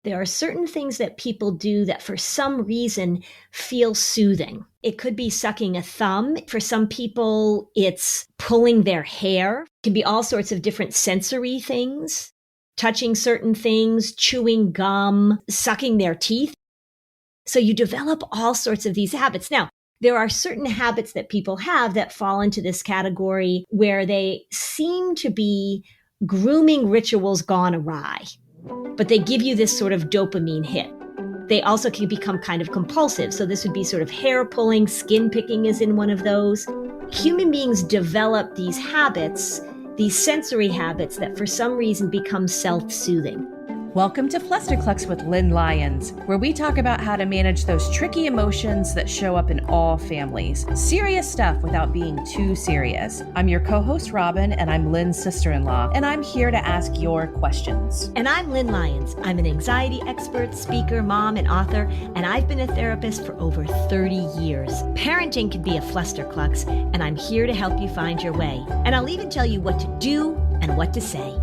There are certain things that people do that for some reason feel soothing. It could be sucking a thumb. For some people, it's pulling their hair. It can be all sorts of different sensory things, touching certain things, chewing gum, sucking their teeth. So you develop all sorts of these habits. Now, there are certain habits that people have that fall into this category where they seem to be grooming rituals gone awry, but they give you this sort of dopamine hit. They also can become kind of compulsive. So this would be sort of hair pulling, skin picking is in one of those. Human beings develop these habits, these sensory habits that for some reason become self-soothing. Welcome to Flusterclux with Lynn Lyons, where we talk about how to manage those tricky emotions that show up in all families. Serious stuff without being too serious. I'm your co-host, Robin, and I'm Lynn's sister-in-law, and I'm here to ask your questions. And I'm Lynn Lyons. I'm an anxiety expert, speaker, mom, and author, and I've been a therapist for over 30 years. Parenting can be a flusterclux, and I'm here to help you find your way. And I'll even tell you what to do and what to say.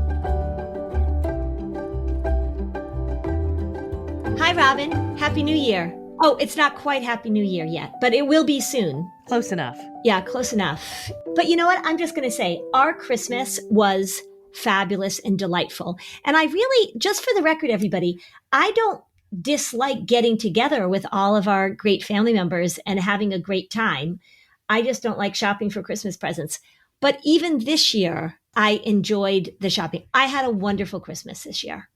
Hi, Robin. Happy New Year. Oh, it's not quite Happy New Year yet, but it will be soon. Close enough. Yeah, close enough. But you know what? I'm just going to say our Christmas was fabulous and delightful. And I really, just for the record, everybody, I don't dislike getting together with all of our great family members and having a great time. I just don't like shopping for Christmas presents. But even this year, I enjoyed the shopping. I had a wonderful Christmas this year.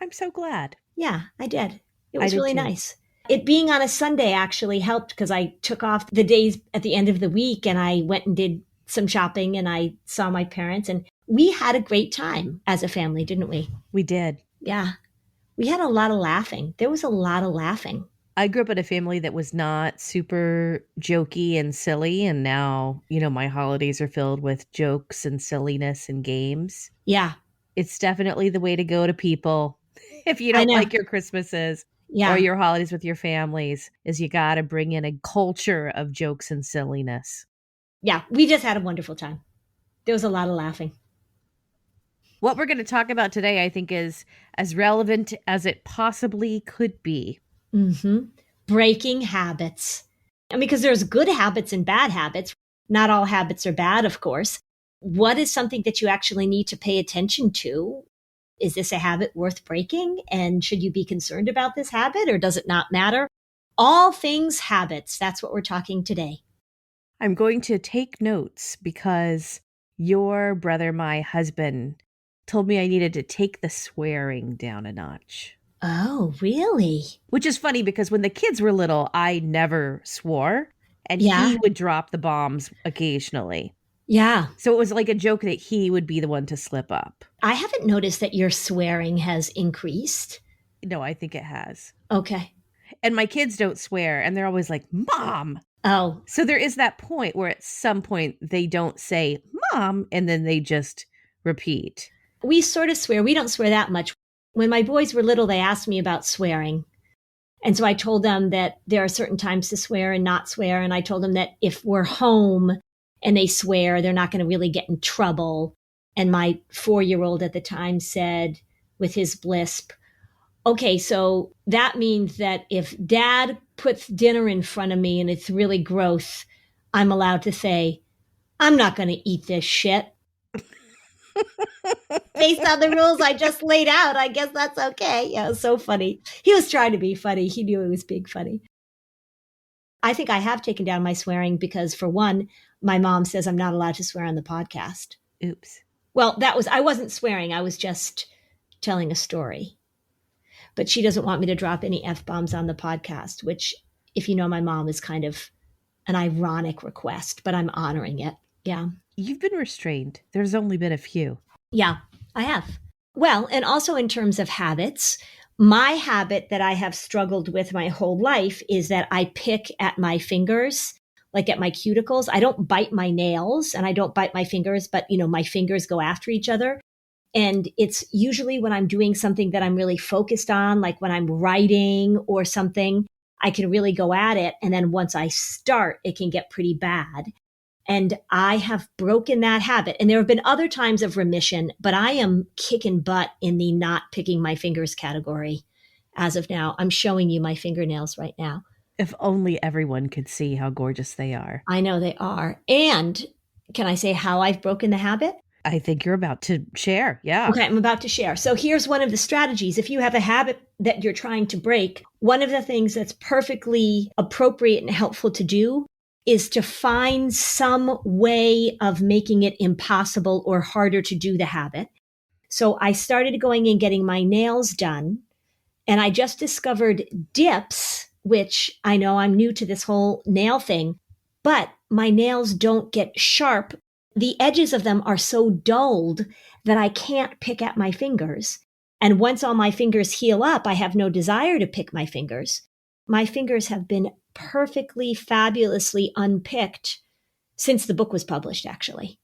I'm so glad. Yeah, I did. It was really too. nice. It being on a Sunday actually helped because I took off the days at the end of the week and I went and did some shopping and I saw my parents and we had a great time as a family, didn't we? We did. Yeah. We had a lot of laughing. There was a lot of laughing. I grew up in a family that was not super jokey and silly. And now, my holidays are filled with jokes and silliness and games. Yeah. It's definitely the way to go to people. If you don't like your Christmases or your holidays with your families, is you got to bring in a culture of jokes and silliness. Yeah, we just had a wonderful time. There was a lot of laughing. What we're going to talk about today, I think, is as relevant as it possibly could be. Mm-hmm. Breaking habits. And because there's good habits and bad habits. Not all habits are bad, of course. What is something that you actually need to pay attention to? Is this a habit worth breaking? And should you be concerned about this habit or does it not matter? All things habits. That's what we're talking today. I'm going to take notes because your brother, my husband, told me I needed to take the swearing down a notch. Oh, really? Which is funny because when the kids were little, I never swore and he would drop the bombs occasionally. Yeah. So it was like a joke that he would be the one to slip up. I haven't noticed that your swearing has increased. No, I think it has. Okay. And my kids don't swear and they're always like, Mom. Oh. So there is that point where at some point they don't say Mom and then they just repeat. We sort of swear. We don't swear that much. When my boys were little, they asked me about swearing. And so I told them that there are certain times to swear and not swear. And I told them that if we're home and they swear, they're not going to really get in trouble. And my 4-year-old at the time said with his lisp, okay, so that means that if Dad puts dinner in front of me and it's really gross, I'm allowed to say, I'm not going to eat this shit. Based on the rules I just laid out, I guess that's okay. Yeah, it was so funny. He was trying to be funny. He knew it was being funny. I think I have taken down my swearing because, for one, my mom says I'm not allowed to swear on the podcast. Oops. Well, I wasn't swearing. I was just telling a story. But she doesn't want me to drop any F-bombs on the podcast, which, if you know my mom, is kind of an ironic request, but I'm honoring it. Yeah. You've been restrained. There's only been a few. Yeah, I have. Well, and also in terms of habits, my habit that I have struggled with my whole life is that I pick at my fingers, like at my cuticles. I don't bite my nails and I don't bite my fingers, but my fingers go after each other. And it's usually when I'm doing something that I'm really focused on, like when I'm writing or something, I can really go at it. And then once I start, it can get pretty bad. And I have broken that habit. And there have been other times of remission, but I am kicking butt in the not picking my fingers category. as of now. I'm showing you my fingernails right now. If only everyone could see how gorgeous they are. I know they are. And can I say how I've broken the habit? I think you're about to share. Yeah. Okay, I'm about to share. So here's one of the strategies. If you have a habit that you're trying to break, one of the things that's perfectly appropriate and helpful to do is to find some way of making it impossible or harder to do the habit. So I started going and getting my nails done, and I just discovered dips, which I know I'm new to this whole nail thing, but my nails don't get sharp. The edges of them are so dulled that I can't pick at my fingers. And once all my fingers heal up, I have no desire to pick my fingers. My fingers have been perfectly, fabulously unpicked since the book was published, actually,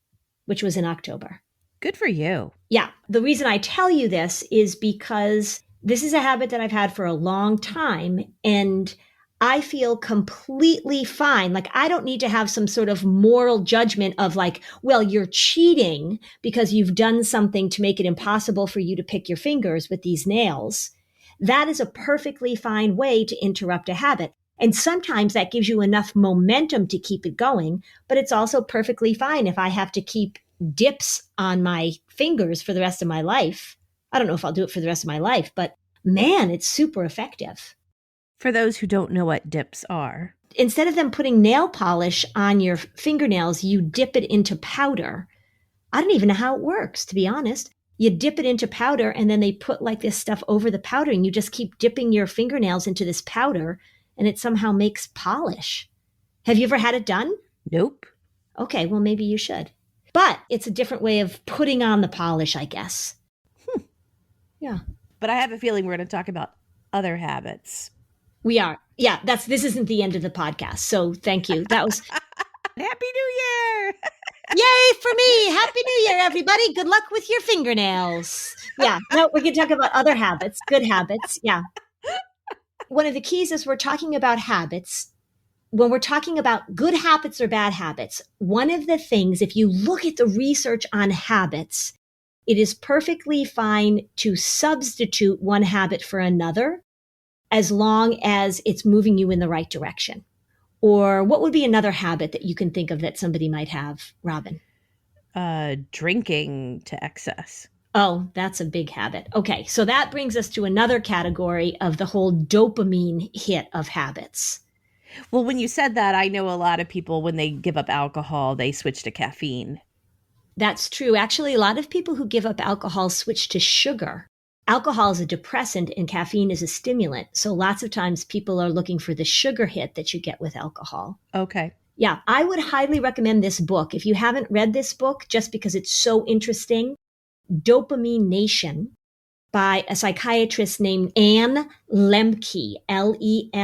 which was in October. Good for you. Yeah. The reason I tell you this is because this is a habit that I've had for a long time, and I feel completely fine. Like, I don't need to have some sort of moral judgment of like, well, you're cheating because you've done something to make it impossible for you to pick your fingers with these nails. That is a perfectly fine way to interrupt a habit. And sometimes that gives you enough momentum to keep it going, but it's also perfectly fine if I have to keep dips on my fingers for the rest of my life. I don't know if I'll do it for the rest of my life, but man, it's super effective. For those who don't know what dips are, Instead of them putting nail polish on your fingernails, you dip it into powder. I don't even know how it works, to be honest. You dip it into powder, and then they put like this stuff over the powder, and you just keep dipping your fingernails into this powder, and it somehow makes polish. Have you ever had it done? nope. Okay, well, maybe you should. But it's a different way of putting on the polish, I guess. Yeah. But I have a feeling we're going to talk about other habits. We are. Yeah, this isn't the end of the podcast. So thank you. That was Happy New Year! yay for me. Happy New Year, everybody. Good luck with your fingernails. Yeah. No, we can talk about other habits, good habits. Yeah. One of the keys is we're talking about habits. When we're talking about good habits or bad habits, one of the things, if you look at the research on habits, it is perfectly fine to substitute one habit for another as long as it's moving you in the right direction. Or what would be another habit that you can think of that somebody might have, Robin? Drinking to excess. Oh, that's a big habit. Okay, so that brings us to another category of the whole dopamine hit of habits. Well, when you said that, I know a lot of people, when they give up alcohol, they switch to caffeine. That's true. Actually, a lot of people who give up alcohol switch to sugar. Alcohol is a depressant and caffeine is a stimulant. So lots of times people are looking for the sugar hit that you get with alcohol. Okay. Yeah, I would highly recommend this book. If you haven't read this book, just because it's so interesting, Dopamine Nation by a psychiatrist named Anne Lemke, Lembke,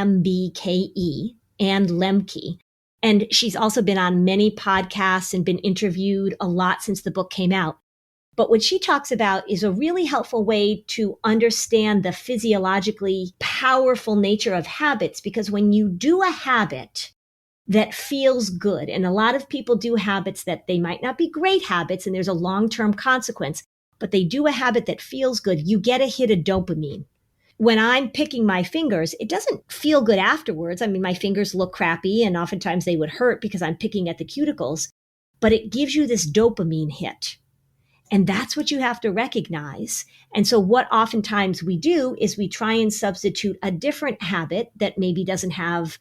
Anne Lemke. And she's also been on many podcasts and been interviewed a lot since the book came out. But what she talks about is a really helpful way to understand the physiologically powerful nature of habits, because when you do a habit that feels good, and a lot of people do habits that they might not be great habits and there's a long-term consequence, but they do a habit that feels good, you get a hit of dopamine. When I'm picking my fingers, it doesn't feel good afterwards. I mean, my fingers look crappy and oftentimes they would hurt because I'm picking at the cuticles, but it gives you this dopamine hit. And that's what you have to recognize. And so what oftentimes we do is we try and substitute a different habit that maybe doesn't have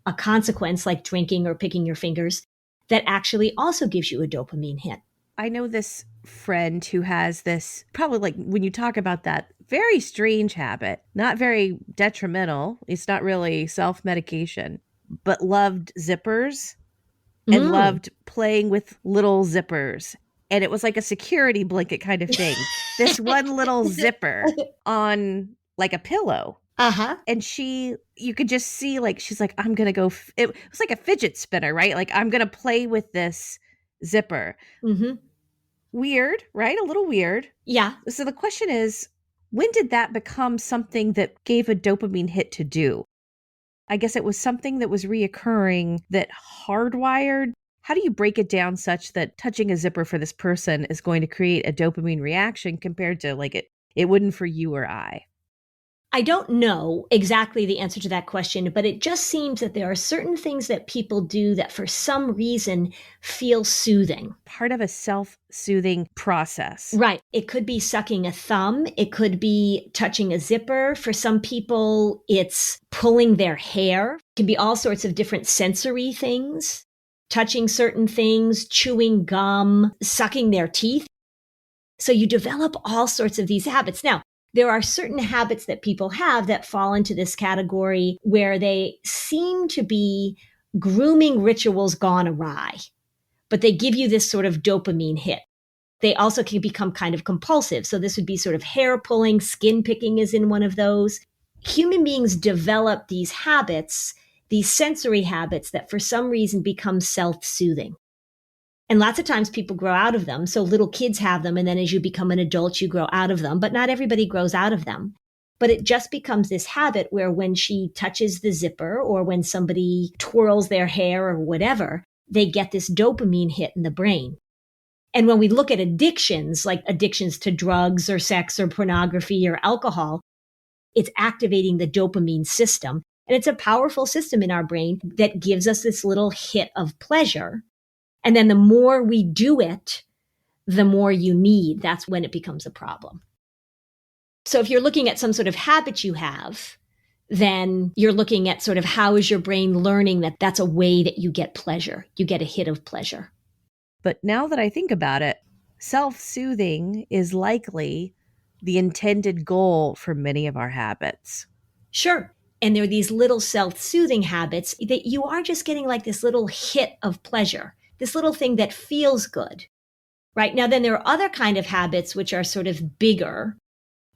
a consequence like drinking or picking your fingers that actually also gives you a dopamine hit. I know this friend who has this, probably like when you talk about that, very strange habit, not very detrimental. It's not really self-medication, but loved zippers and loved playing with little zippers. And it was like a security blanket kind of thing. This one little zipper on like a pillow. Uh-huh. And you could just see like, she's like, I'm going to go. It was like a fidget spinner, right? Like, I'm going to play with this zipper. Mm-hmm. Weird, right? A little weird. Yeah. So the question is, when did that become something that gave a dopamine hit to do? I guess it was something that was reoccurring that hardwired. How do you break it down such that touching a zipper for this person is going to create a dopamine reaction compared to like it wouldn't for you or I? I don't know exactly the answer to that question, but it just seems that there are certain things that people do that for some reason feel soothing. Part of a self-soothing process. Right. It could be sucking a thumb. It could be touching a zipper. For some people, it's pulling their hair. It can be all sorts of different sensory things, touching certain things, chewing gum, sucking their teeth. So you develop all sorts of these habits. Now, there are certain habits that people have that fall into this category where they seem to be grooming rituals gone awry, but they give you this sort of dopamine hit. They also can become kind of compulsive. So this would be sort of hair pulling, skin picking is in one of those. Human beings develop these habits, these sensory habits that for some reason become self-soothing. And lots of times people grow out of them. So little kids have them. And then as you become an adult, you grow out of them. But not everybody grows out of them. But it just becomes this habit where when she touches the zipper or when somebody twirls their hair or whatever, they get this dopamine hit in the brain. And when we look at addictions, like addictions to drugs or sex or pornography or alcohol, it's activating the dopamine system. And it's a powerful system in our brain that gives us this little hit of pleasure. And then the more we do it, the more you need. That's when it becomes a problem. So if you're looking at some sort of habit you have, then you're looking at sort of how is your brain learning that that's a way that you get pleasure. You get a hit of pleasure. But now that I think about it, self-soothing is likely the intended goal for many of our habits. Sure. And there are these little self-soothing habits that you are just getting like this little hit of pleasure, this little thing that feels good, right? Now, then there are other kind of habits which are sort of bigger.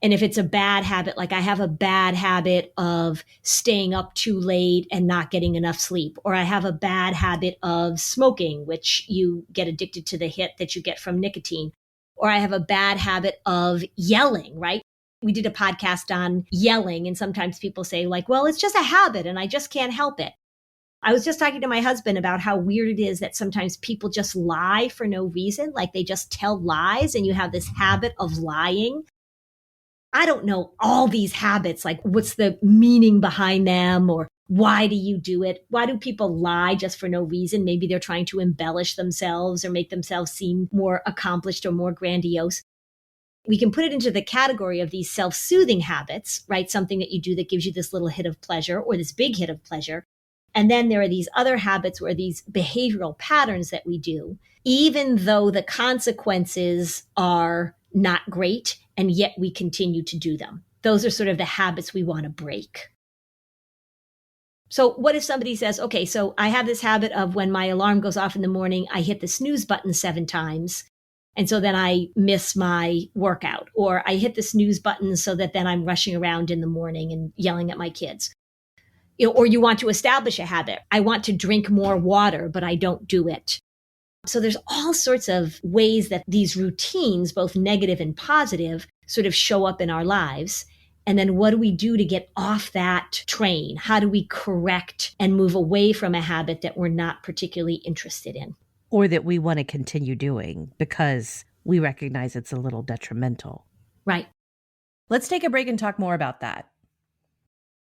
And if it's a bad habit, like I have a bad habit of staying up too late and not getting enough sleep, or I have a bad habit of smoking, which you get addicted to the hit that you get from nicotine, or I have a bad habit of yelling, right? We did a podcast on yelling, and sometimes people say like, well, it's just a habit and I just can't help it. I was just talking to my husband about how weird it is that sometimes people just lie for no reason, like they just tell lies, and you have this habit of lying. I don't know all these habits, like what's the meaning behind them, or why do you do it? Why do people lie just for no reason? Maybe they're trying to embellish themselves or make themselves seem more accomplished or more grandiose. We can put it into the category of these self-soothing habits, right? Something that you do that gives you this little hit of pleasure or this big hit of pleasure. And then there are these other habits or these behavioral patterns that we do, even though the consequences are not great, and yet we continue to do them. Those are sort of the habits we want to break. So what if somebody says, okay, so I have this habit of when my alarm goes off in the morning, I hit the snooze button 7 times. And so then I miss my workout, or I hit the snooze button so that then I'm rushing around in the morning and yelling at my kids. Or you want to establish a habit. I want to drink more water, but I don't do it. So there's all sorts of ways that these routines, both negative and positive, sort of show up in our lives. And then what do we do to get off that train? How do we correct and move away from a habit that we're not particularly interested in? Or that we want to continue doing because we recognize it's a little detrimental. Right. Let's take a break and talk more about that.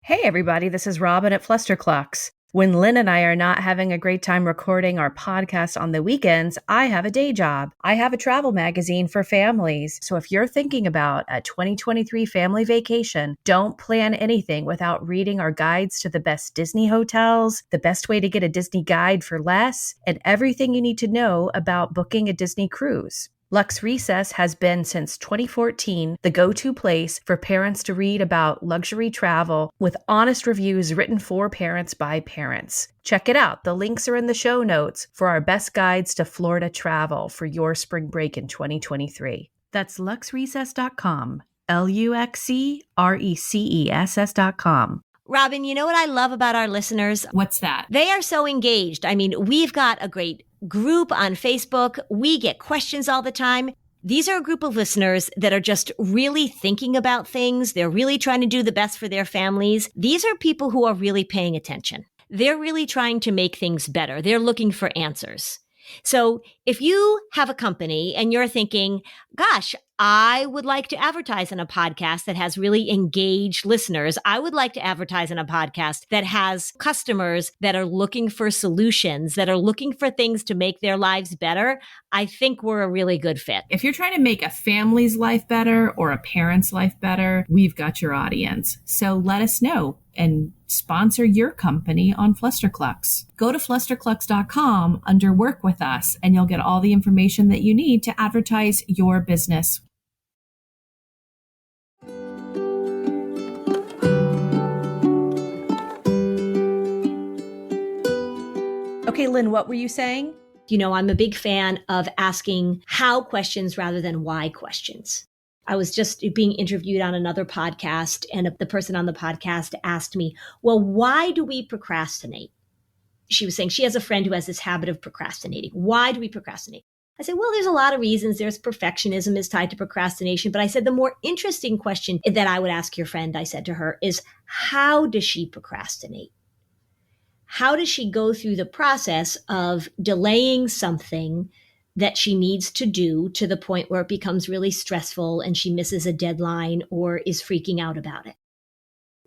Hey, everybody, this is Robin at Flusterclux. When Lynn and I are not having a great time recording our podcast on the weekends, I have a day job. I have a travel magazine for families. So if you're thinking about a 2023 family vacation, don't plan anything without reading our guides to the best Disney hotels, the best way to get a Disney guide for less, and everything you need to know about booking a Disney cruise. Lux Recess has been since 2014 the go-to place for parents to read about luxury travel with honest reviews written for parents by parents. Check it out. The links are in the show notes for our best guides to Florida travel for your spring break in 2023. That's luxrecess.com, luxrecess.com. Robin, you know what I love about our listeners? What's that? They are so engaged. I mean, we've got a great group on Facebook. We get questions all the time. These are a group of listeners that are just really thinking about things. They're really trying to do the best for their families. These are people who are really paying attention. They're really trying to make things better. They're looking for answers. So if you have a company and you're thinking, gosh, I would like to advertise on a podcast that has really engaged listeners. I would like to advertise on a podcast that has customers that are looking for solutions, that are looking for things to make their lives better. I think we're a really good fit. If you're trying to make a family's life better or a parent's life better, we've got your audience. So let us know and sponsor your company on Flusterclux. Go to flusterclux.com under Work With Us, and you'll get all the information that you need to advertise your business. Okay, Lynn, what were you saying? You know, I'm a big fan of asking how questions rather than why questions. I was just being interviewed on another podcast, and the person on the podcast asked me, well, why do we procrastinate? She was saying she has a friend who has this habit of procrastinating. Why do we procrastinate? I said, well, there's a lot of reasons. There's perfectionism is tied to procrastination. But I said, the more interesting question that I would ask your friend, I said to her, is how does she procrastinate? How does she go through the process of delaying something that she needs to do to the point where it becomes really stressful and she misses a deadline or is freaking out about it?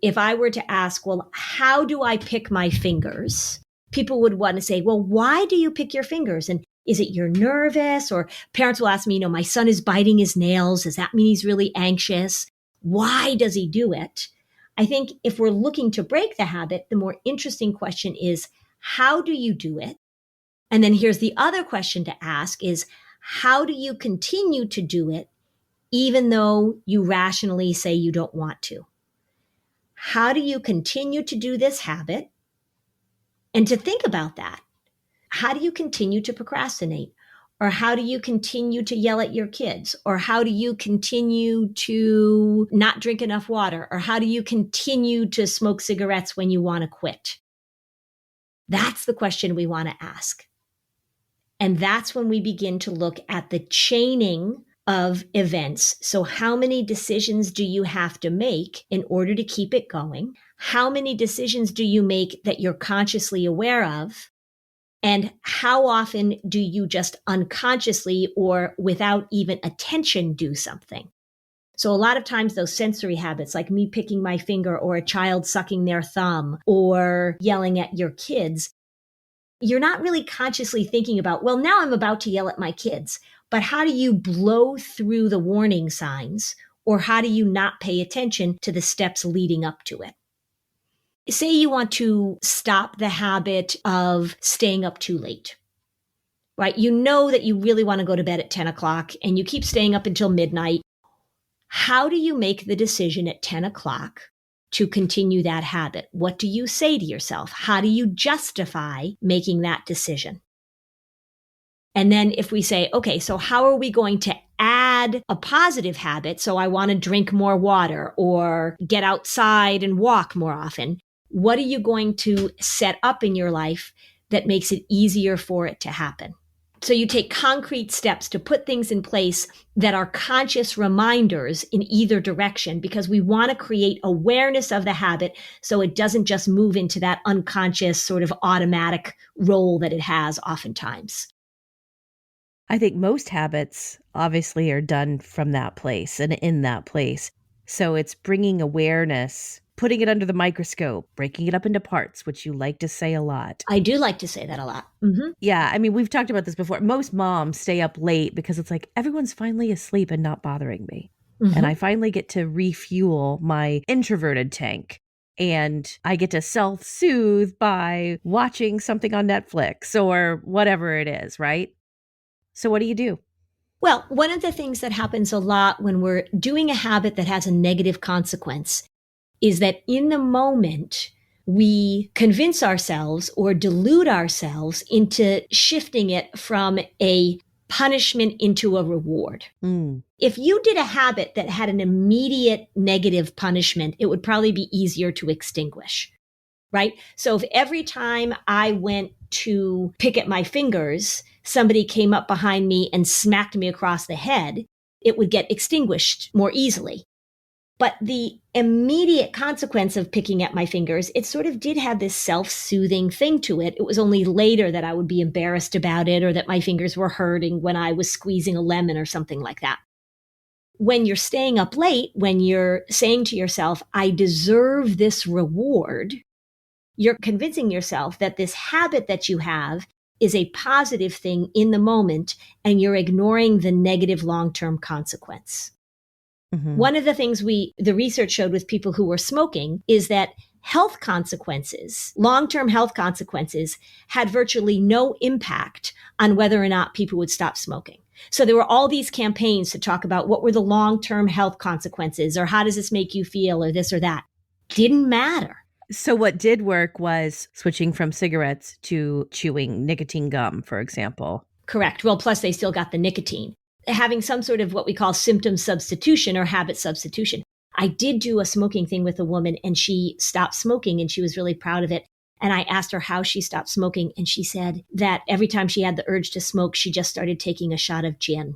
If I were to ask, well, how do I pick my fingers? People would want to say, well, why do you pick your fingers? And is it you're nervous? Or parents will ask me, my son is biting his nails. Does that mean he's really anxious? Why does he do it? I think if we're looking to break the habit, the more interesting question is, how do you do it? And then here's the other question to ask is, how do you continue to do it even though you rationally say you don't want to? How do you continue to do this habit? And to think about that, how do you continue to procrastinate? Or how do you continue to yell at your kids? Or how do you continue to not drink enough water? Or how do you continue to smoke cigarettes when you want to quit? That's the question we want to ask. And that's when we begin to look at the chaining of events. So how many decisions do you have to make in order to keep it going? How many decisions do you make that you're consciously aware of? And how often do you just unconsciously or without even attention do something? So a lot of times those sensory habits, like me picking my finger or a child sucking their thumb or yelling at your kids, you're not really consciously thinking about, well, now I'm about to yell at my kids, but how do you blow through the warning signs, or how do you not pay attention to the steps leading up to it? Say you want to stop the habit of staying up too late, right? You know that you really want to go to bed at 10 o'clock and you keep staying up until midnight. How do you make the decision at 10 o'clock to continue that habit? What do you say to yourself? How do you justify making that decision? And then if we say, okay, so how are we going to add a positive habit? So I want to drink more water or get outside and walk more often. What are you going to set up in your life that makes it easier for it to happen? So you take concrete steps to put things in place that are conscious reminders in either direction, because we want to create awareness of the habit so it doesn't just move into that unconscious sort of automatic role that it has oftentimes. I think most habits obviously are done from that place and in that place. So it's bringing awareness, putting it under the microscope, breaking it up into parts, which you like to say a lot. I do like to say that a lot. Mm-hmm. Yeah. I mean, we've talked about this before. Most moms stay up late because it's like, everyone's finally asleep and not bothering me. Mm-hmm. And I finally get to refuel my introverted tank. And I get to self-soothe by watching something on Netflix or whatever it is, right? So what do you do? Well, one of the things that happens a lot when we're doing a habit that has a negative consequence is that in the moment, we convince ourselves or delude ourselves into shifting it from a punishment into a reward. If you did a habit that had an immediate negative punishment, it would probably be easier to extinguish, right? So if every time I went to pick at my fingers, somebody came up behind me and smacked me across the head, it would get extinguished more easily. But the immediate consequence of picking at my fingers, it sort of did have this self-soothing thing to it. It was only later that I would be embarrassed about it or that my fingers were hurting when I was squeezing a lemon or something like that. when you're staying up late, when you're saying to yourself, I deserve this reward, you're convincing yourself that this habit that you have is a positive thing in the moment, and you're ignoring the negative long-term consequence. Mm-hmm. One of the things the research showed with people who were smoking is that health consequences, long-term health consequences, had virtually no impact on whether or not people would stop smoking. So there were all these campaigns to talk about what were the long-term health consequences, or how does this make you feel, or this or that. Didn't matter. So what did work was switching from cigarettes to chewing nicotine gum, for example. Correct. Well, plus they still got the nicotine. Having some sort of what we call symptom substitution or habit substitution. I did do a smoking thing with a woman, and she stopped smoking, and she was really proud of it. And I asked her how she stopped smoking, and she said that every time she had the urge to smoke, she just started taking a shot of gin.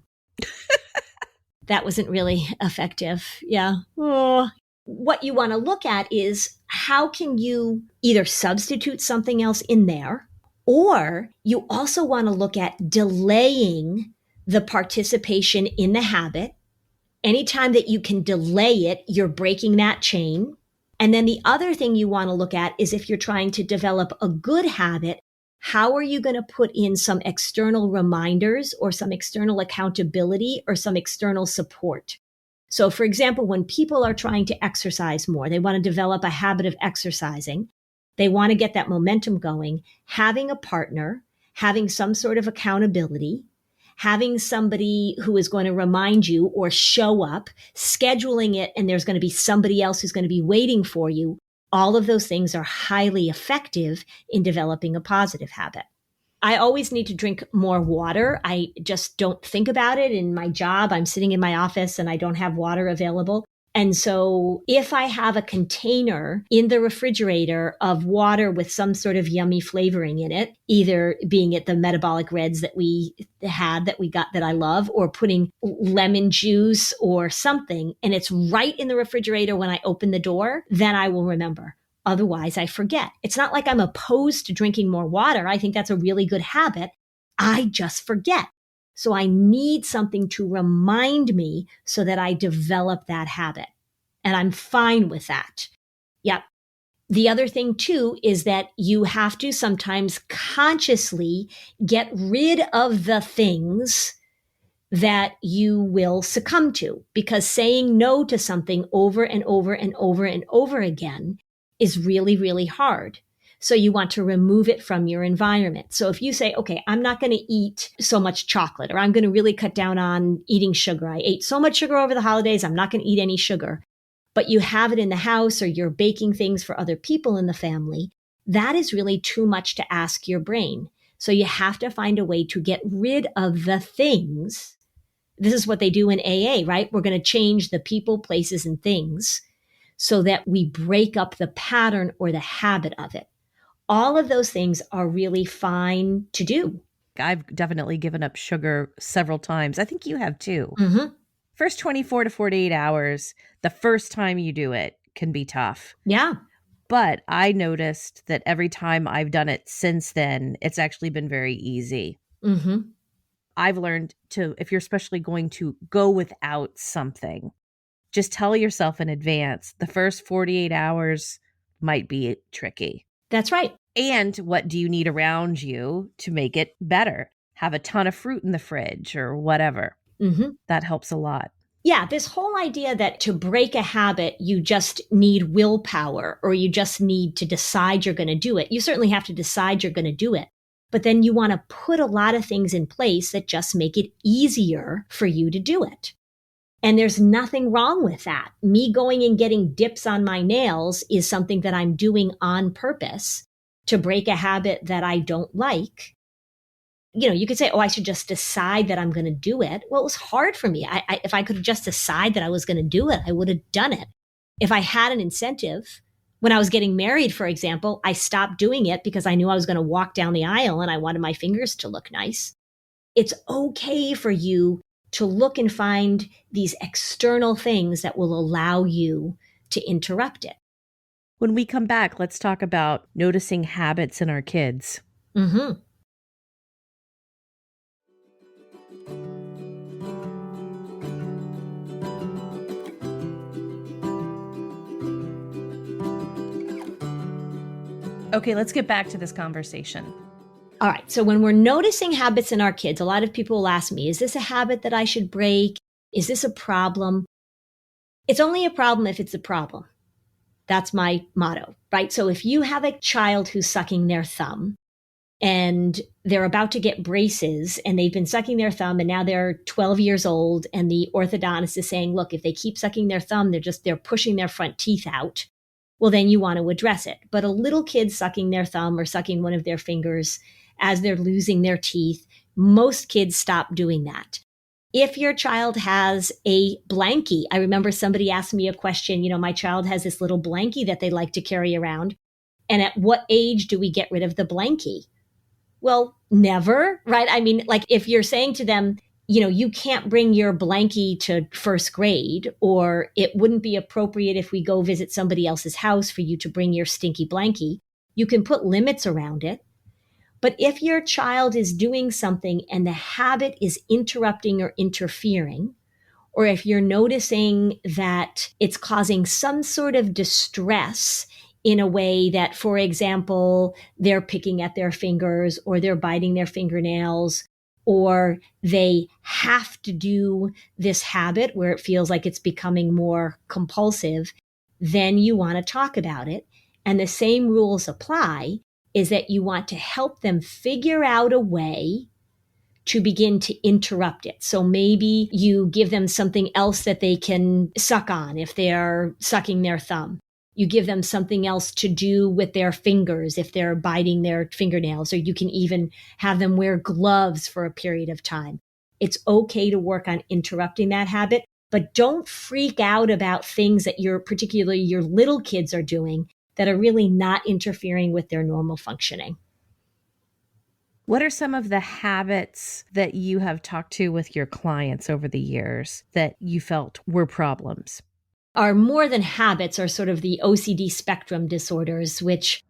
That wasn't really effective. Yeah. Oh. What you want to look at is how can you either substitute something else in there, or you also want to look at delaying the participation in the habit. Anytime that you can delay it, you're breaking that chain. And then the other thing you want to look at is if you're trying to develop a good habit, how are you going to put in some external reminders or some external accountability or some external support? So, for example, when people are trying to exercise more, they want to develop a habit of exercising, they want to get that momentum going, having a partner, having some sort of accountability, having somebody who is going to remind you or show up, scheduling it, and there's going to be somebody else who's going to be waiting for you. All of those things are highly effective in developing a positive habit. I always need to drink more water. I just don't think about it. In my job, I'm sitting in my office and I don't have water available. And so if I have a container in the refrigerator of water with some sort of yummy flavoring in it, either being it the metabolic reds that we got that I love, or putting lemon juice or something, and it's right in the refrigerator when I open the door, then I will remember. Otherwise, I forget. It's not like I'm opposed to drinking more water. I think that's a really good habit. I just forget. So I need something to remind me so that I develop that habit. And I'm fine with that. Yep. The other thing too is that you have to sometimes consciously get rid of the things that you will succumb to, because saying no to something over and over and over and over again is really, really hard. So you want to remove it from your environment. So if you say, okay, I'm not going to eat so much chocolate, or I'm going to really cut down on eating sugar. I ate so much sugar over the holidays, I'm not going to eat any sugar. But you have it in the house, or you're baking things for other people in the family. That is really too much to ask your brain. So you have to find a way to get rid of the things. This is what they do in AA, right? We're going to change the people, places, and things so that we break up the pattern or the habit of it. All of those things are really fine to do. I've definitely given up sugar several times. I think you have too. Mm-hmm. First 24 to 48 hours, the first time you do it can be tough. Yeah. But I noticed that every time I've done it since then, it's actually been very easy. Mm-hmm. I've learned to, if you're especially going to go without something, just tell yourself in advance, the first 48 hours might be tricky. That's right. And what do you need around you to make it better? Have a ton of fruit in the fridge or whatever. Mm-hmm. That helps a lot. Yeah, this whole idea that to break a habit, you just need willpower, or you just need to decide you're going to do it. You certainly have to decide you're going to do it. But then you want to put a lot of things in place that just make it easier for you to do it. And there's nothing wrong with that. Me going and getting dips on my nails is something that I'm doing on purpose to break a habit that I don't like. You know, you could say, oh, I should just decide that I'm going to do it. Well, it was hard for me. If I could just decide that I was going to do it, I would have done it. If I had an incentive, when I was getting married, for example, I stopped doing it because I knew I was going to walk down the aisle and I wanted my fingers to look nice. It's okay for you to look and find these external things that will allow you to interrupt it. When we come back, let's talk about noticing habits in our kids. Mm-hmm. Okay, let's get back to this conversation. All right. So when we're noticing habits in our kids, a lot of people will ask me, is this a habit that I should break? Is this a problem? It's only a problem if it's a problem. That's my motto, right? So if you have a child who's sucking their thumb and they're about to get braces and they've been sucking their thumb and now they're 12 years old and the orthodontist is saying, look, if they keep sucking their thumb, they're pushing their front teeth out. Well, then you want to address it. But a little kid sucking their thumb or sucking one of their fingers as they're losing their teeth, most kids stop doing that. If your child has a blankie, I remember somebody asked me a question, my child has this little blankie that they like to carry around. And at what age do we get rid of the blankie? Well, never, right? I mean, like if you're saying to them, you can't bring your blankie to first grade, or it wouldn't be appropriate if we go visit somebody else's house for you to bring your stinky blankie, you can put limits around it. But if your child is doing something and the habit is interrupting or interfering, or if you're noticing that it's causing some sort of distress in a way that, for example, they're picking at their fingers or they're biting their fingernails, or they have to do this habit where it feels like it's becoming more compulsive, then you want to talk about it. And the same rules apply, is that you want to help them figure out a way to begin to interrupt it. So maybe you give them something else that they can suck on if they're sucking their thumb. You give them something else to do with their fingers if they're biting their fingernails, or you can even have them wear gloves for a period of time. It's okay to work on interrupting that habit, but don't freak out about things that particularly your little kids are doing that are really not interfering with their normal functioning. What are some of the habits that you have talked to with your clients over the years that you felt were problems? Are more than habits, are sort of the OCD spectrum disorders, which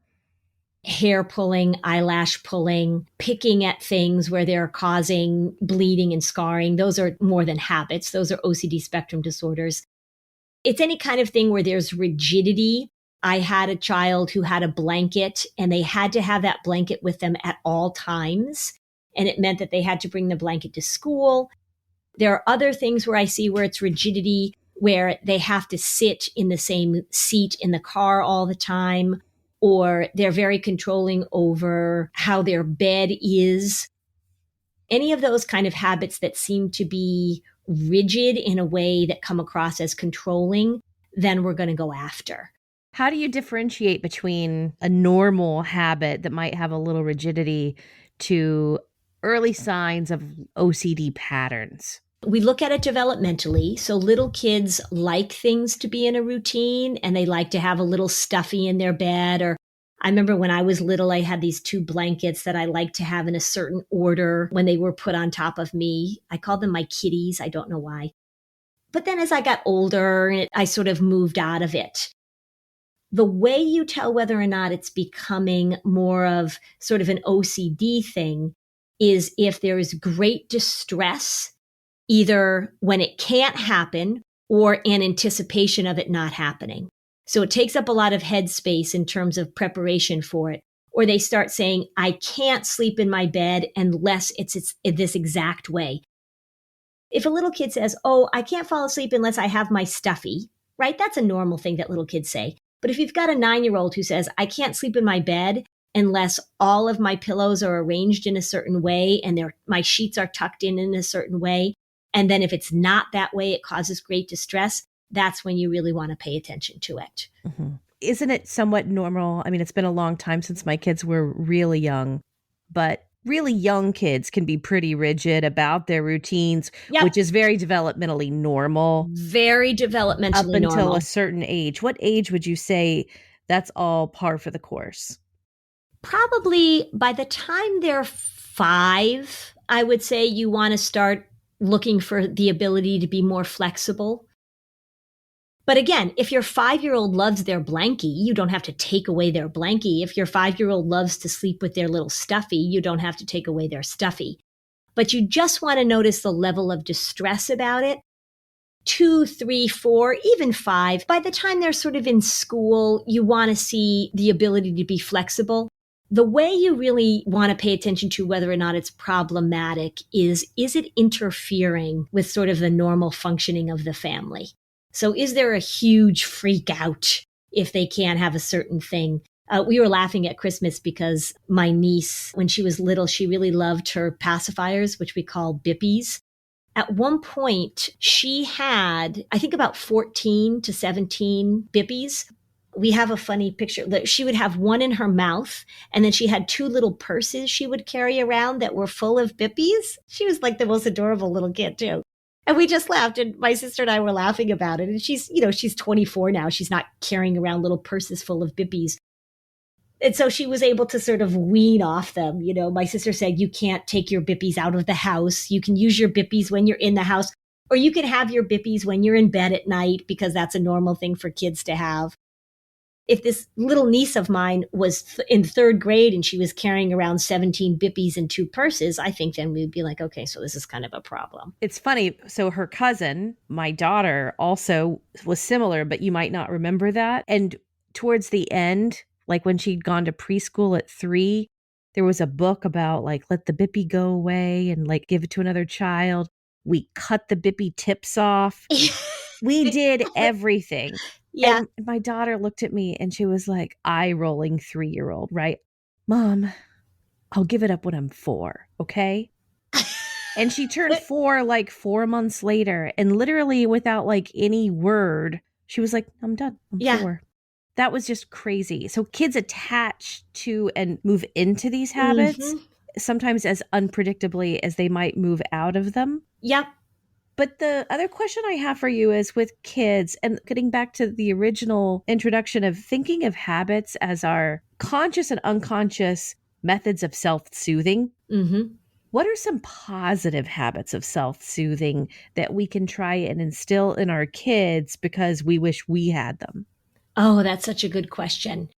hair pulling, eyelash pulling, picking at things where they're causing bleeding and scarring. Those are more than habits. Those are OCD spectrum disorders. It's any kind of thing where there's rigidity. I had a child who had a blanket and they had to have that blanket with them at all times. And it meant that they had to bring the blanket to school. There are other things where I see where it's rigidity, where they have to sit in the same seat in the car all the time, or they're very controlling over how their bed is. Any of those kind of habits that seem to be rigid in a way that come across as controlling, then we're going to go after. How do you differentiate between a normal habit that might have a little rigidity to early signs of OCD patterns? We look at it developmentally. So little kids like things to be in a routine and they like to have a little stuffy in their bed. Or I remember when I was little, I had these 2 blankets that I liked to have in a certain order when they were put on top of me. I called them my kitties. I don't know why. But then as I got older, I sort of moved out of it. The way you tell whether or not it's becoming more of sort of an OCD thing is if there is great distress, either when it can't happen or in anticipation of it not happening. So it takes up a lot of headspace in terms of preparation for it. Or they start saying, I can't sleep in my bed unless it's this exact way. If a little kid says, oh, I can't fall asleep unless I have my stuffy, right? That's a normal thing that little kids say. But if you've got a 9-year-old who says, I can't sleep in my bed unless all of my pillows are arranged in a certain way and my sheets are tucked in a certain way, and then if it's not that way, it causes great distress, that's when you really want to pay attention to it. Mm-hmm. Isn't it somewhat normal? I mean, it's been a long time since my kids were really young, but really young kids can be pretty rigid about their routines, Yep. Which is very developmentally normal. Very developmentally up until normal. A certain age. What age would you say that's all par for the course? Probably by the time they're 5, I would say you want to start looking for the ability to be more flexible. But again, if your 5-year-old loves their blankie, you don't have to take away their blankie. If your 5-year-old loves to sleep with their little stuffy, you don't have to take away their stuffy. But you just want to notice the level of distress about it. 2, 3, 4, even 5, by the time they're sort of in school, you want to see the ability to be flexible. The way you really want to pay attention to whether or not it's problematic is it interfering with sort of the normal functioning of the family? So is there a huge freak out if they can't have a certain thing? We were laughing at Christmas because my niece, when she was little, she really loved her pacifiers, which we call bippies. At one point, she had, I think, about 14 to 17 bippies. We have a funny picture that she would have one in her mouth, and then she had 2 little purses she would carry around that were full of bippies. She was like the most adorable little kid, too. And we just laughed, and my sister and I were laughing about it. And she's 24 now. She's not carrying around little purses full of bippies. And so she was able to sort of wean off them. My sister said, you can't take your bippies out of the house. You can use your bippies when you're in the house, or you can have your bippies when you're in bed at night, because that's a normal thing for kids to have. If this little niece of mine was in 3rd grade and she was carrying around 17 bippies and 2 purses, I think then we'd be like, okay, so this is kind of a problem. It's funny. So her cousin, my daughter, also was similar, but you might not remember that. And towards the end, like when she'd gone to preschool at 3, there was a book about like, let the bippy go away and like give it to another child. We cut the bippy tips off. We did everything. Yeah. And my daughter looked at me and she was like, eye-rolling 3-year-old, right? Mom, I'll give it up when I'm 4, okay? And she turned 4 like 4 months later, and literally without like any word, she was like, I'm done. I'm 4. That was just crazy. So kids attach to and move into these habits, sometimes as unpredictably as they might move out of them. Yep. But the other question I have for you is with kids, and getting back to the original introduction of thinking of habits as our conscious and unconscious methods of self-soothing. What are some positive habits of self-soothing that we can try and instill in our kids because we wish we had them? Oh, that's such a good question.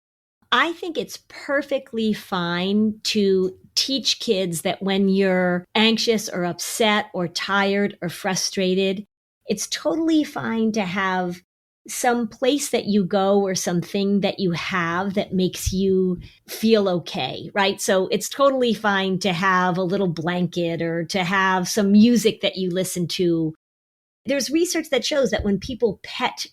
I think it's perfectly fine to teach kids that when you're anxious or upset or tired or frustrated, it's totally fine to have some place that you go or something that you have that makes you feel okay, right? So it's totally fine to have a little blanket or to have some music that you listen to. There's research that shows that when people pet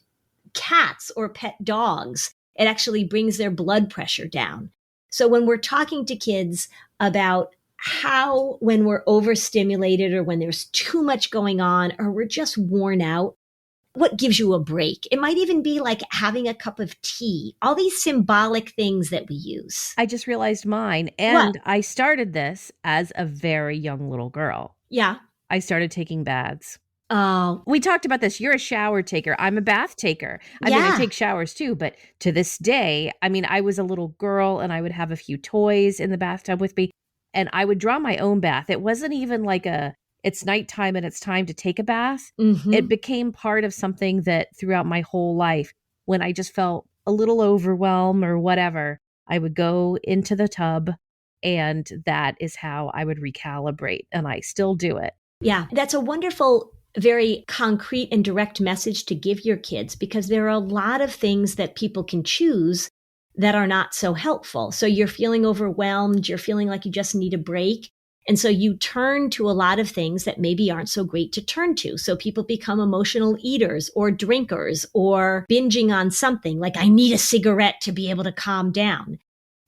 cats or pet dogs, it actually brings their blood pressure down. So when we're talking to kids about how, when we're overstimulated or when there's too much going on or we're just worn out, what gives you a break? It might even be like having a cup of tea, all these symbolic things that we use. I just realized mine. And I started this as a very young little girl. Yeah. I started taking baths. Oh. We talked about this. You're a shower taker. I'm a bath taker. I mean, I take showers too, but to this day, I mean, I was a little girl and I would have a few toys in the bathtub with me and I would draw my own bath. It wasn't even like it's nighttime and it's time to take a bath. It became part of something that throughout my whole life, when I just felt a little overwhelmed or whatever, I would go into the tub and that is how I would recalibrate. And I still do it. Yeah, that's a wonderful, very concrete and direct message to give your kids, because there are a lot of things that people can choose that are not so helpful. So you're feeling overwhelmed, you're feeling like you just need a break. And so you turn to a lot of things that maybe aren't so great to turn to. So people become emotional eaters or drinkers or binging on something like, I need a cigarette to be able to calm down.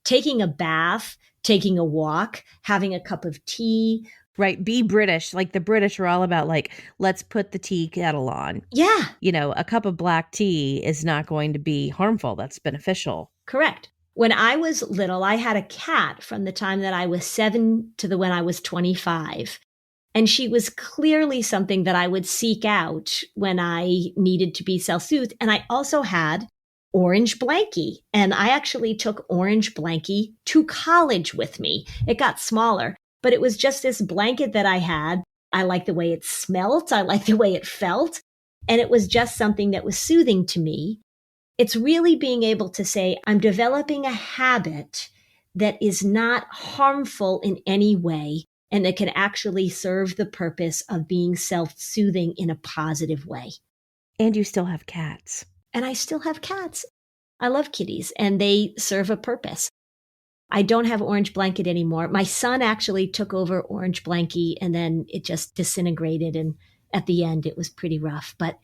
Taking a bath, taking a walk, having a cup of tea. Right. Be British. Like the British are all about like, let's put the tea kettle on. Yeah. You know, a cup of black tea is not going to be harmful. That's beneficial. Correct. When I was little, I had a cat from the time that I was 7 to when I was 25. And she was clearly something that I would seek out when I needed to be self-soothed. And I also had Orange Blankie. And I actually took Orange Blankie to college with me. It got smaller, but it was just this blanket that I had. I liked the way it smelt. I liked the way it felt. And it was just something that was soothing to me. It's really being able to say, I'm developing a habit that is not harmful in any way and that can actually serve the purpose of being self-soothing in a positive way. And you still have cats. And I still have cats. I love kitties, and they serve a purpose. I don't have Orange Blanket anymore. My son actually took over Orange Blankie, and then it just disintegrated. And at the end, it was pretty rough. But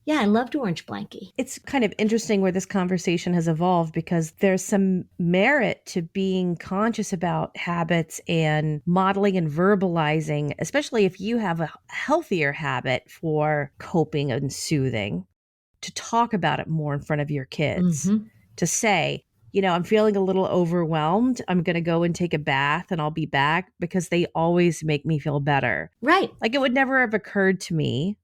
yeah, I loved Orange Blankie. It's kind of interesting where this conversation has evolved because there's some merit to being conscious about habits and modeling and verbalizing, especially if you have a healthier habit for coping and soothing, to talk about it more in front of your kids, to say, I'm feeling a little overwhelmed. I'm going to go and take a bath and I'll be back, because they always make me feel better. Right. Like, it would never have occurred to me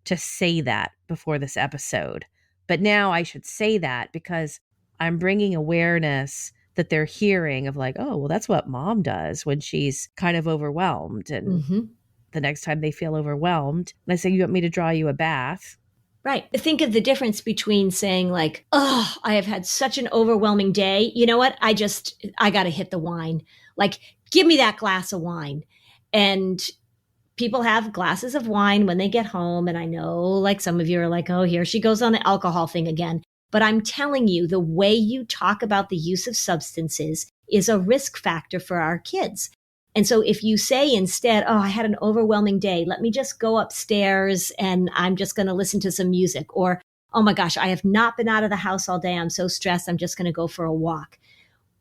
to say that before this episode. But now I should say that because I'm bringing awareness that they're hearing of like, oh, well, that's what mom does when she's kind of overwhelmed. And the next time they feel overwhelmed, and I say, you want me to draw you a bath? Right. Think of the difference between saying like, oh, I have had such an overwhelming day. You know what? I got to hit the wine. Like, give me that glass of wine. And people have glasses of wine when they get home. And I know like some of you are like, oh, here she goes on the alcohol thing again. But I'm telling you, the way you talk about the use of substances is a risk factor for our kids. And so if you say instead, oh, I had an overwhelming day, let me just go upstairs and I'm just going to listen to some music. Or, oh my gosh, I have not been out of the house all day. I'm so stressed. I'm just going to go for a walk.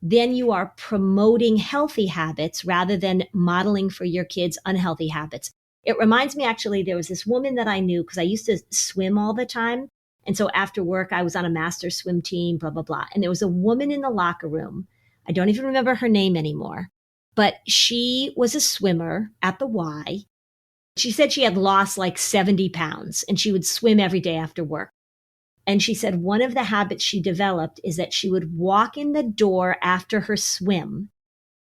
Then you are promoting healthy habits rather than modeling for your kids unhealthy habits. It reminds me, actually, there was this woman that I knew because I used to swim all the time. And so after work, I was on a master swim team, blah, blah, blah. And there was a woman in the locker room. I don't even remember her name anymore, but she was a swimmer at the Y. She said she had lost like 70 pounds and she would swim every day after work. And she said one of the habits she developed is that she would walk in the door after her swim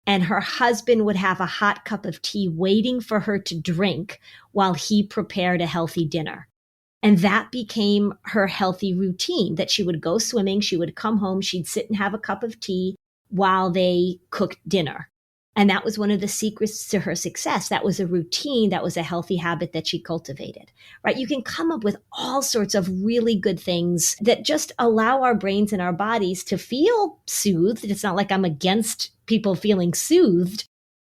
and her husband would have a hot cup of tea waiting for her to drink while he prepared a healthy dinner. And that became her healthy routine, that she would go swimming, she would come home, she'd sit and have a cup of tea while they cooked dinner. And that was one of the secrets to her success. That was a routine. That was a healthy habit that she cultivated, right? You can come up with all sorts of really good things that just allow our brains and our bodies to feel soothed. It's not like I'm against people feeling soothed,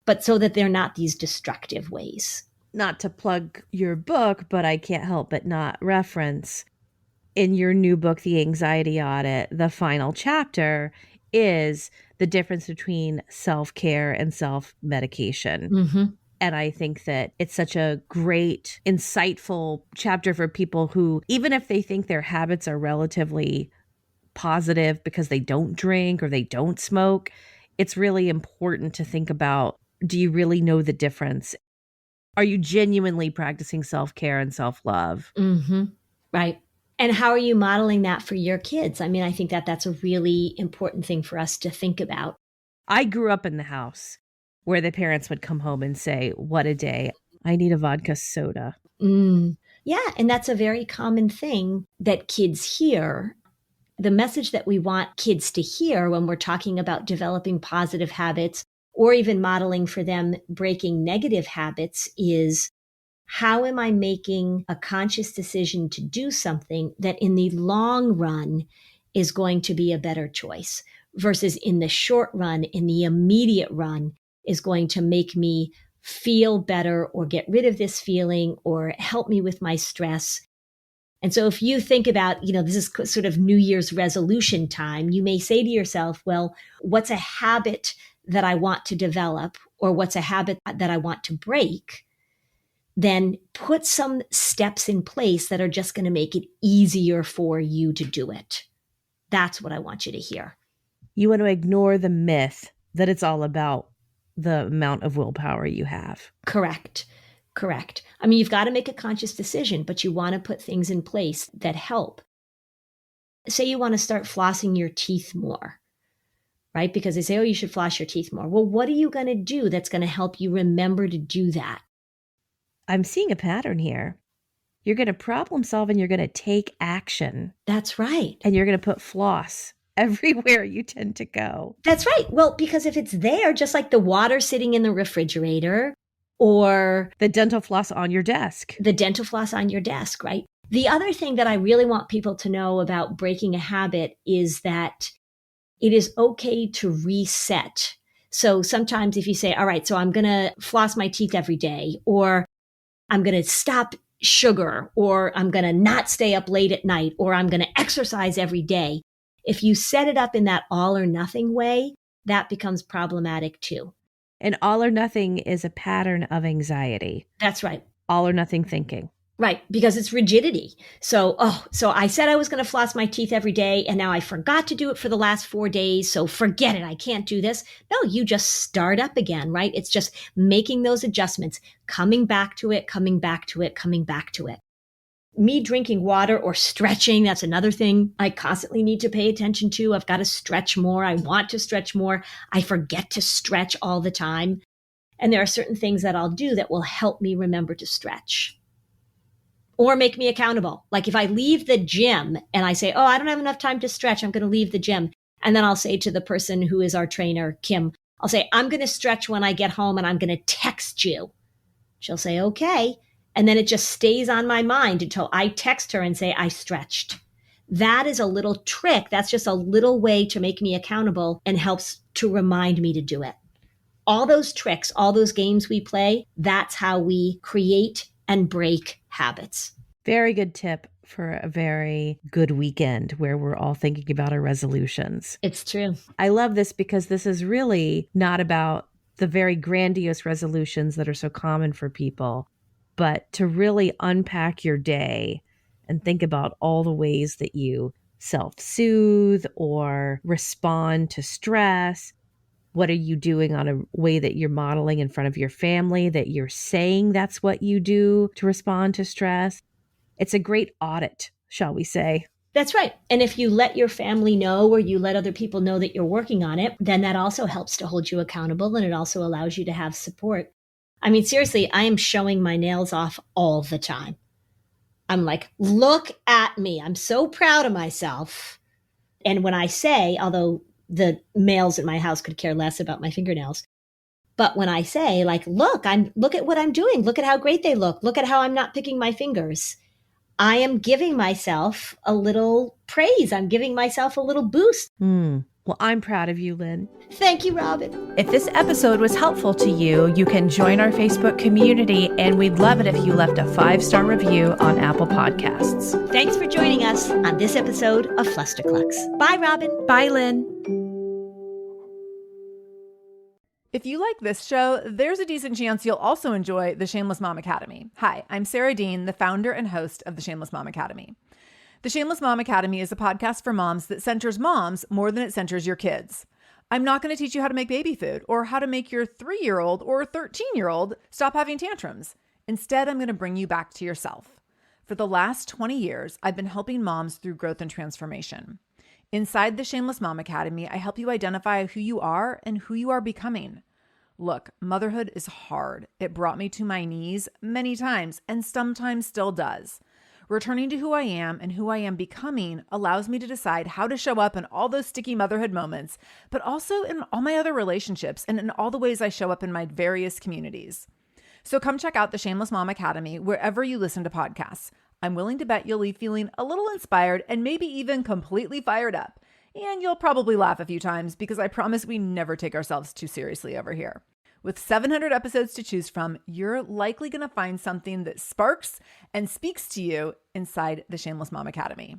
but so that they're not these destructive ways. Not to plug your book, but I can't help but not reference in your new book, The Anxiety Audit, the final chapter is the difference between self-care and self-medication. And I think that it's such a great, insightful chapter for people who, even if they think their habits are relatively positive because they don't drink or they don't smoke, it's really important to think about, do you really know the difference? Are you genuinely practicing self-care and self-love? Right. And how are you modeling that for your kids? I mean, I think that that's a really important thing for us to think about. I grew up in the house where the parents would come home and say, what a day. I need a vodka soda. Yeah. And that's a very common thing that kids hear. The message that we want kids to hear when we're talking about developing positive habits or even modeling for them breaking negative habits is, how am I making a conscious decision to do something that in the long run is going to be a better choice versus in the short run, in the immediate run, is going to make me feel better or get rid of this feeling or help me with my stress. And so if you think about, this is sort of New Year's resolution time, you may say to yourself, well, what's a habit that I want to develop, or what's a habit that I want to break? Then put some steps in place that are just going to make it easier for you to do it. That's what I want you to hear. You want to ignore the myth that it's all about the amount of willpower you have. Correct. I mean, you've got to make a conscious decision, but you want to put things in place that help. Say you want to start flossing your teeth more, right? Because they say, oh, you should floss your teeth more. Well, what are you going to do that's going to help you remember to do that? I'm seeing a pattern here. You're going to problem solve and you're going to take action. That's right. And you're going to put floss everywhere you tend to go. That's right. Well, because if it's there, just like the water sitting in the refrigerator or the dental floss on your desk. The dental floss on your desk, right? The other thing that I really want people to know about breaking a habit is that it is okay to reset. So sometimes if you say, all right, so I'm going to floss my teeth every day, or I'm going to stop sugar, or I'm going to not stay up late at night, or I'm going to exercise every day. If you set it up in that all or nothing way, that becomes problematic too. And all or nothing is a pattern of anxiety. That's right. All or nothing thinking. Right, because it's rigidity. So I said I was going to floss my teeth every day, and now I forgot to do it for the last 4 days. So forget it. I can't do this. No, you just start up again, right? It's just making those adjustments, coming back to it, coming back to it, coming back to it. Me drinking water or stretching, that's another thing I constantly need to pay attention to. I've got to stretch more. I want to stretch more. I forget to stretch all the time. And there are certain things that I'll do that will help me remember to stretch. Or make me accountable. Like if I leave the gym and I say, oh, I don't have enough time to stretch, I'm going to leave the gym. And then I'll say to the person who is our trainer, Kim, I'll say, I'm going to stretch when I get home and I'm going to text you. She'll say, okay. And then it just stays on my mind until I text her and say, I stretched. That is a little trick. That's just a little way to make me accountable and helps to remind me to do it. All those tricks, all those games we play, that's how we create and break habits. Very good tip for a very good weekend where we're all thinking about our resolutions. It's true. I love this because this is really not about the very grandiose resolutions that are so common for people, but to really unpack your day and think about all the ways that you self-soothe or respond to stress. What are you doing on a way that you're modeling in front of your family, that you're saying that's what you do to respond to stress? It's a great audit, shall we say. That's right. And if you let your family know or you let other people know that you're working on it, then that also helps to hold you accountable, and it also allows you to have support. I mean, seriously, I am showing my nails off all the time. I'm like, look at me. I'm so proud of myself. And when I say, although the males in my house could care less about my fingernails, but when I say, like, look at what I'm doing. Look at how great they look. Look at how I'm not picking my fingers. I am giving myself a little praise. I'm giving myself a little boost. Well, I'm proud of you, Lynn. Thank you, Robin. If this episode was helpful to you, you can join our Facebook community, and we'd love it if you left a 5-star review on Apple Podcasts. Thanks for joining us on this episode of Flusterclux. Bye, Robin. Bye, Lynn. If you like this show, there's a decent chance you'll also enjoy the Shameless Mom Academy. Hi, I'm Sarah Dean, the founder and host of the Shameless Mom Academy. The Shameless Mom Academy is a podcast for moms that centers moms more than it centers your kids. I'm not going to teach you how to make baby food or how to make your 3-year-old or 13-year-old stop having tantrums. Instead, I'm going to bring you back to yourself. For the last 20 years, I've been helping moms through growth and transformation. Inside the Shameless Mom Academy, I help you identify who you are and who you are becoming. Look, motherhood is hard. It brought me to my knees many times and sometimes still does. Returning to who I am and who I am becoming allows me to decide how to show up in all those sticky motherhood moments, but also in all my other relationships and in all the ways I show up in my various communities. So come check out the Shameless Mom Academy wherever you listen to podcasts. I'm willing to bet you'll leave feeling a little inspired and maybe even completely fired up. And you'll probably laugh a few times because I promise we never take ourselves too seriously over here. With 700 episodes to choose from, you're likely going to find something that sparks and speaks to you inside the Shameless Mom Academy.